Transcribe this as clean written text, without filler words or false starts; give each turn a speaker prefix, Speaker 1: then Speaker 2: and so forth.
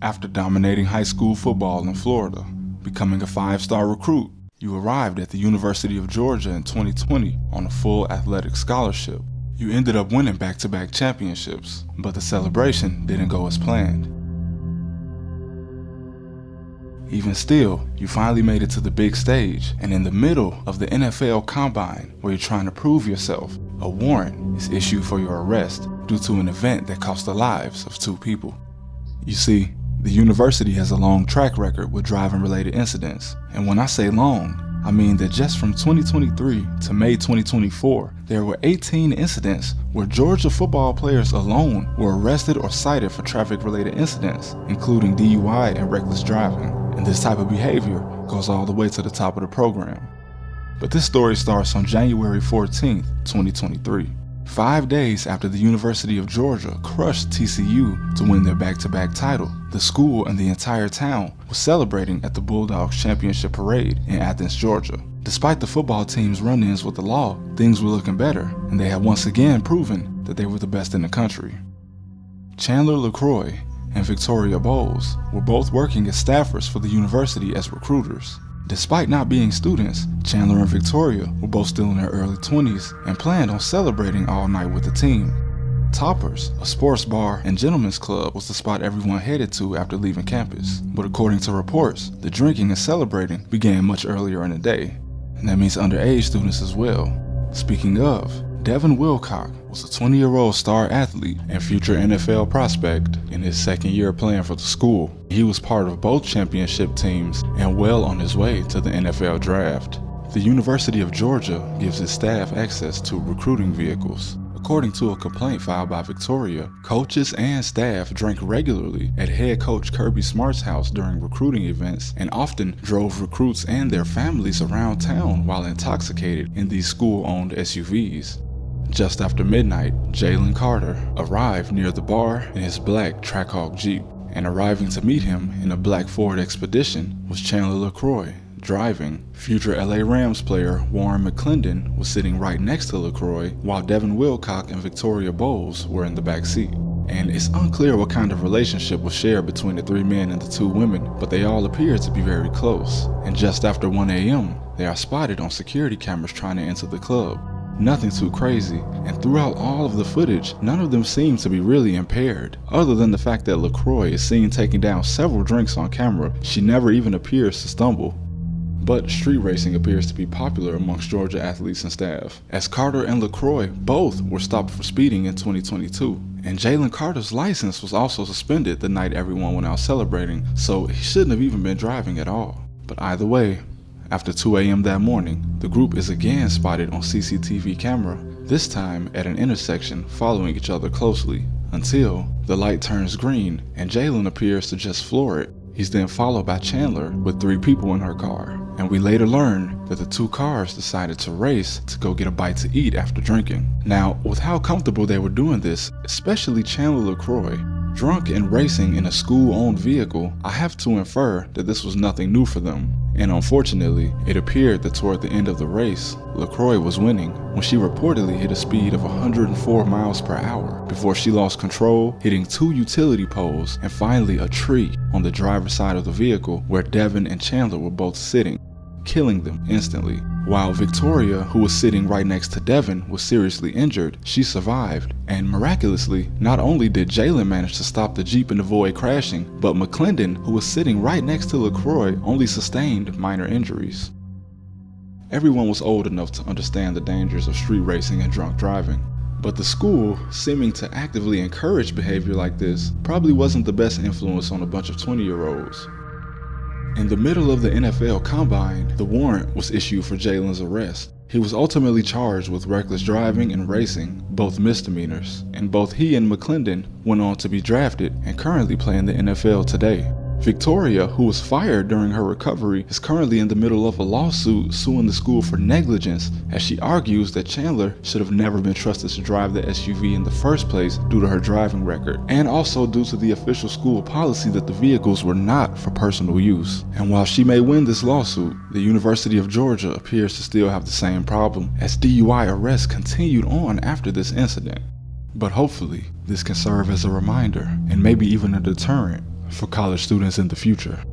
Speaker 1: After dominating high school football in Florida, becoming a 5-star recruit, you arrived at the University of Georgia in 2020 on a full athletic scholarship. You ended up winning back-to-back championships, but the celebration didn't go as planned. Even still, you finally made it to the big stage, and in the middle of the NFL Combine, where you're trying to prove yourself, a warrant is issued for your arrest due to an event that cost the lives of 2 people. You see, the university has a long track record with driving-related incidents, and when I say long, I mean that just from 2023 to May 2024, there were 18 incidents where Georgia football players alone were arrested or cited for traffic-related incidents, including DUI and reckless driving. And this type of behavior goes all the way to the top of the program. But this story starts on January 14th, 2023. 5 days after the University of Georgia crushed TCU to win their back-to-back title, the school and the entire town was celebrating at the Bulldogs Championship Parade in Athens, Georgia. Despite the football team's run-ins with the law, things were looking better, and they had once again proven that they were the best in the country. Chandler LaCroix and Victoria Bowles were both working as staffers for the university as recruiters. Despite not being students, Chandler and Victoria were both still in their early 20s and planned on celebrating all night with the team. Toppers, a sports bar and gentlemen's club, was the spot everyone headed to after leaving campus. But according to reports, the drinking and celebrating began much earlier in the day, and that means underage students as well. Speaking of, Devin Wilcock was a 20-year-old star athlete and future NFL prospect in his second year playing for the school. He was part of both championship teams and well on his way to the NFL draft. The University of Georgia gives its staff access to recruiting vehicles. According to a complaint filed by Victoria, coaches and staff drank regularly at head coach Kirby Smart's house during recruiting events and often drove recruits and their families around town while intoxicated in these school-owned SUVs. Just after midnight, Jalen Carter arrived near the bar in his black Trackhawk Jeep, and arriving to meet him in a black Ford Expedition was Chandler LaCroix, driving. Future LA Rams player Warren McClendon was sitting right next to LaCroix, while Devin Wilcock and Victoria Bowles were in the back seat. And it's unclear what kind of relationship was shared between the 3 men and the 2 women, but they all appear to be very close. And just after 1 a.m., they are spotted on security cameras trying to enter the club. Nothing too crazy, and throughout all of the footage, none of them seem to be really impaired. Other than the fact that LaCroix is seen taking down several drinks on camera, she never even appears to stumble. But street racing appears to be popular amongst Georgia athletes and staff, as Carter and LaCroix both were stopped for speeding in 2022. And Jalen Carter's license was also suspended the night everyone went out celebrating, so he shouldn't have even been driving at all. But either way, after 2 a.m. that morning, the group is again spotted on CCTV camera, this time at an intersection following each other closely, until the light turns green and Jalen appears to just floor it. He's then followed by Chandler with 3 people in her car, and we later learn that the 2 cars decided to race to go get a bite to eat after drinking. Now, with how comfortable they were doing this, especially Chandler LaCroix, drunk and racing in a school-owned vehicle, I have to infer that this was nothing new for them. And unfortunately, it appeared that toward the end of the race, LaCroix was winning when she reportedly hit a speed of 104 miles per hour before she lost control, hitting 2 utility poles and finally a tree on the driver's side of the vehicle where Devin and Chandler were both sitting, killing them instantly. While Victoria, who was sitting right next to Devin, was seriously injured, she survived. And miraculously, not only did Jalen manage to stop the Jeep and avoid crashing, but McClendon, who was sitting right next to LaCroix, only sustained minor injuries. Everyone was old enough to understand the dangers of street racing and drunk driving. But the school, seeming to actively encourage behavior like this, probably wasn't the best influence on a bunch of 20-year-olds. In the middle of the NFL Combine, the warrant was issued for Jalen's arrest. He was ultimately charged with reckless driving and racing, both misdemeanors, and both he and McClendon went on to be drafted and currently play in the NFL today. Victoria, who was fired during her recovery, is currently in the middle of a lawsuit suing the school for negligence, as she argues that Chandler should have never been trusted to drive the SUV in the first place due to her driving record, and also due to the official school policy that the vehicles were not for personal use. And while she may win this lawsuit, the University of Georgia appears to still have the same problem, as DUI arrests continued on after this incident. But hopefully, this can serve as a reminder, and maybe even a deterrent, for college students in the future.